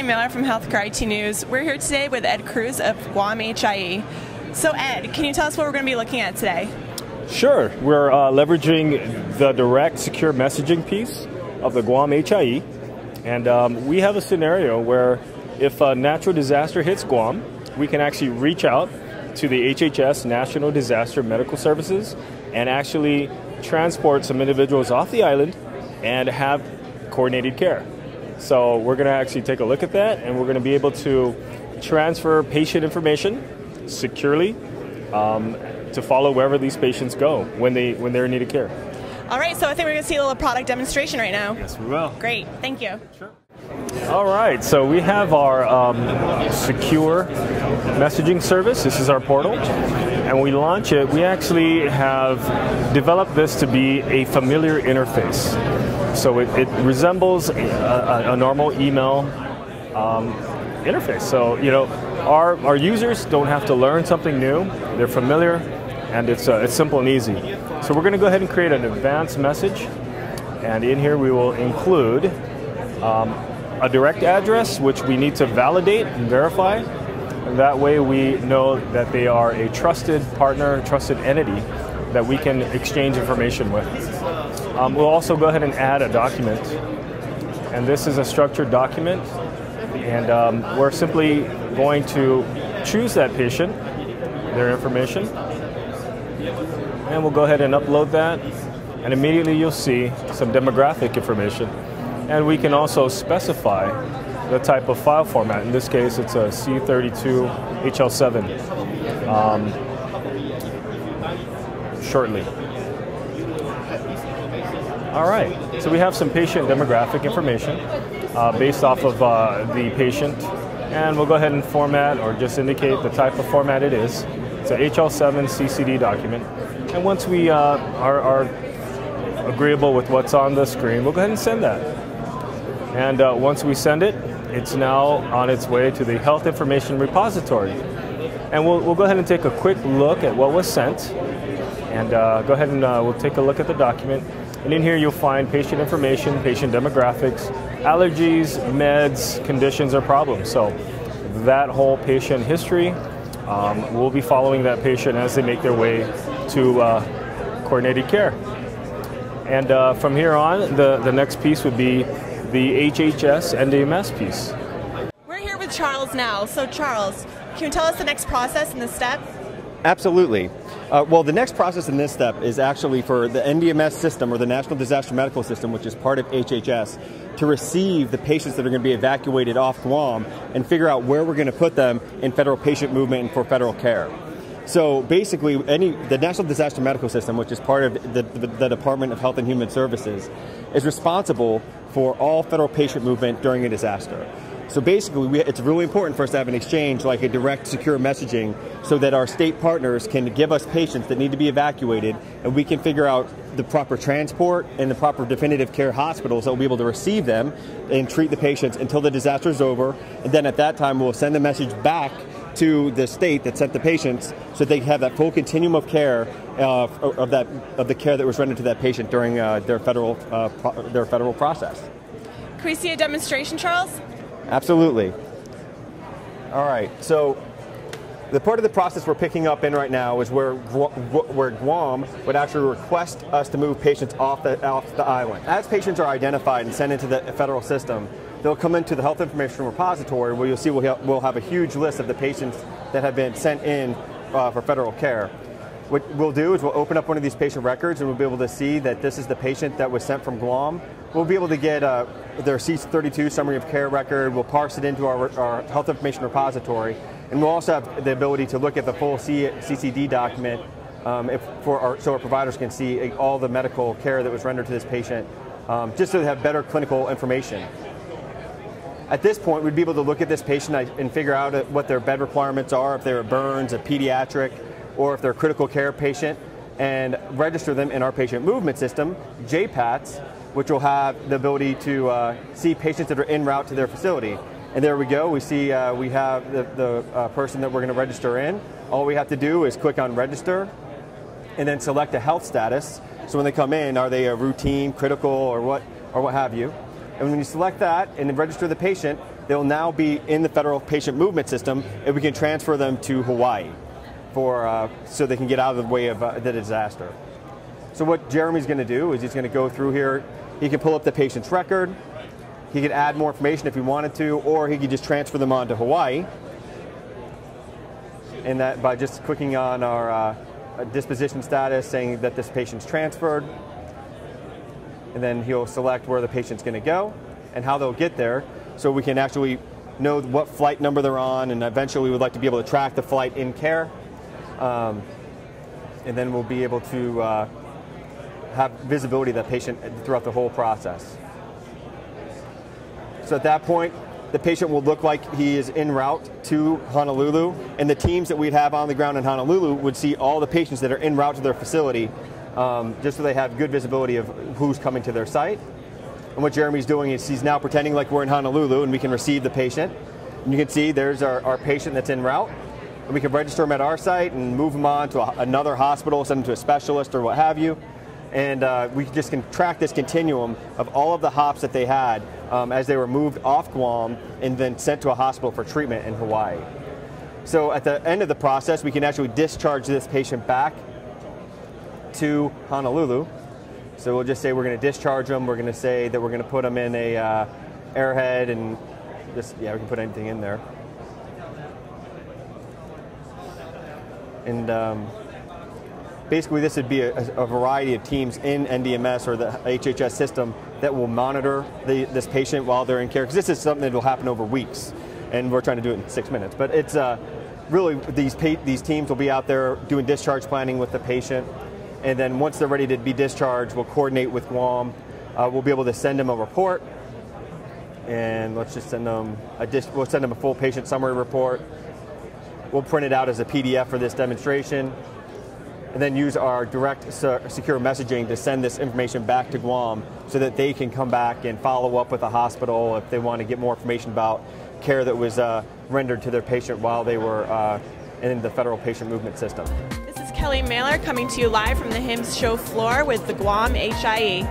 Kelly Miller from Healthcare IT News. We're here today with Ed Cruz of Guam HIE. So Ed, can you tell us what we're going to be looking at today? Sure. We're leveraging the direct secure messaging piece of the Guam HIE. And we have a scenario where if a natural disaster hits Guam, we can actually reach out to the HHS, National Disaster Medical Services, and actually transport some individuals off the island and have coordinated care. So we're going to actually take a look at that, and we're going to be able to transfer patient information securely to follow wherever these patients go when they're in need of care. All right, so I think we're going to see a little product demonstration right now. Yes, we will. Great, thank you. Sure. All right, so we have our secure messaging service. This is our portal. And when we launch it, we actually have developed this to be a familiar interface. So it resembles a normal email interface. So, you know, our users don't have to learn something new. They're familiar, and it's simple and easy. So we're going to go ahead and create an advanced message. And in here we will include a direct address, which we need to validate and verify. And that way we know that they are a trusted partner, trusted entity that we can exchange information with. We'll also go ahead and add a document. And this is a structured document. And we're simply going to choose that patient, their information. And we'll go ahead and upload that. And immediately you'll see some demographic information. And we can also specify the type of file format. In this case, it's a C32 HL7 shortly. All right, so we have some patient demographic information based off of the patient. And we'll go ahead and format or just indicate the type of format it is. It's a HL7 CCD document. And once we are agreeable with what's on the screen, we'll go ahead and send that. And once we send it, it's now on its way to the Health Information Repository. And we'll go ahead and take a quick look at what was sent. And go ahead and we'll take a look at the document. And in here you'll find patient information, patient demographics, allergies, meds, conditions, or problems. So that whole patient history, we'll be following that patient as they make their way to coordinated care. And from here on, the next piece would be the HHS NDMS piece. We're here with Charles now. So Charles, can you tell us the next process in this step? Absolutely. Well, the next process in this step is actually for the NDMS system, or the National Disaster Medical System, which is part of HHS, to receive the patients that are going to be evacuated off Guam and figure out where we're going to put them in federal patient movement and for federal care. So basically, the National Disaster Medical System, which is part of the Department of Health and Human Services, is responsible for all federal patient movement during a disaster. So basically, it's really important for us to have an exchange like a direct secure messaging so that our state partners can give us patients that need to be evacuated, and we can figure out the proper transport and the proper definitive care hospitals that will be able to receive them and treat the patients until the disaster is over. And then at that time, we'll send the message back to the state that sent the patients so they have that full continuum of care of the care that was rendered to that patient during their federal process. Can we see a demonstration, Charles? Absolutely. All right, so the part of the process we're picking up in right now is where Guam would actually request us to move patients off the island. As patients are identified and sent into the federal system, they'll come into the Health Information Repository, where you'll see we'll have a huge list of the patients that have been sent in for federal care. What we'll do is we'll open up one of these patient records, and we'll be able to see that this is the patient that was sent from Guam. We'll be able to get their C32 summary of care record. We'll parse it into our Health Information Repository, and we'll also have the ability to look at the full CCD document so our providers can see all the medical care that was rendered to this patient, just so they have better clinical information. At this point, we'd be able to look at this patient and figure out what their bed requirements are, if they're a burns, a pediatric, or if they're a critical care patient, and register them in our patient movement system, JPATS, which will have the ability to see patients that are en route to their facility. And there we go. We see we have the person that we're going to register in. All we have to do is click on register and then select a health status. So when they come in, are they a routine, critical, or what have you. And when you select that and then register the patient, they'll now be in the federal patient movement system, and we can transfer them to Hawaii so they can get out of the way of the disaster. So what Jeremy's going to do is he's going to go through here. He can pull up the patient's record. He could add more information if he wanted to, or he could just transfer them on to Hawaii. And that by just clicking on our disposition status, saying that this patient's transferred. And then he'll select where the patient's going to go and how they'll get there, so we can actually know what flight number they're on, and eventually we would like to be able to track the flight in care. And then we'll be able to have visibility of the patient throughout the whole process. So at that point, the patient will look like he is en route to Honolulu, and the teams that we'd have on the ground in Honolulu would see all the patients that are en route to their facility, just so they have good visibility of who's coming to their site. And what Jeremy's doing is he's now pretending like we're in Honolulu and we can receive the patient. And you can see there's our patient that's en route. And we can register him at our site and move him on to another hospital, send him to a specialist or what have you. And we just can track this continuum of all of the hops that they had as they were moved off Guam and then sent to a hospital for treatment in Hawaii. So at the end of the process, we can actually discharge this patient back to Honolulu. So we'll just say we're going to discharge them. We're going to say that we're going to put them in a airhead, and just, yeah, we can put anything in there. And basically this would be a variety of teams in NDMS or the HHS system that will monitor this patient while they're in care, because this is something that will happen over weeks, and we're trying to do it in 6 minutes. But it's really, these teams will be out there doing discharge planning with the patient. And then once they're ready to be discharged, we'll coordinate with Guam. We'll be able to send them a report, and let's just send them we'll send them a full patient summary report. We'll print it out as a PDF for this demonstration, and then use our direct secure messaging to send this information back to Guam so that they can come back and follow up with the hospital if they want to get more information about care that was rendered to their patient while they were in the federal patient movement system. This is Kelly Mailer coming to you live from the HIMSS show floor with the Guam HIE.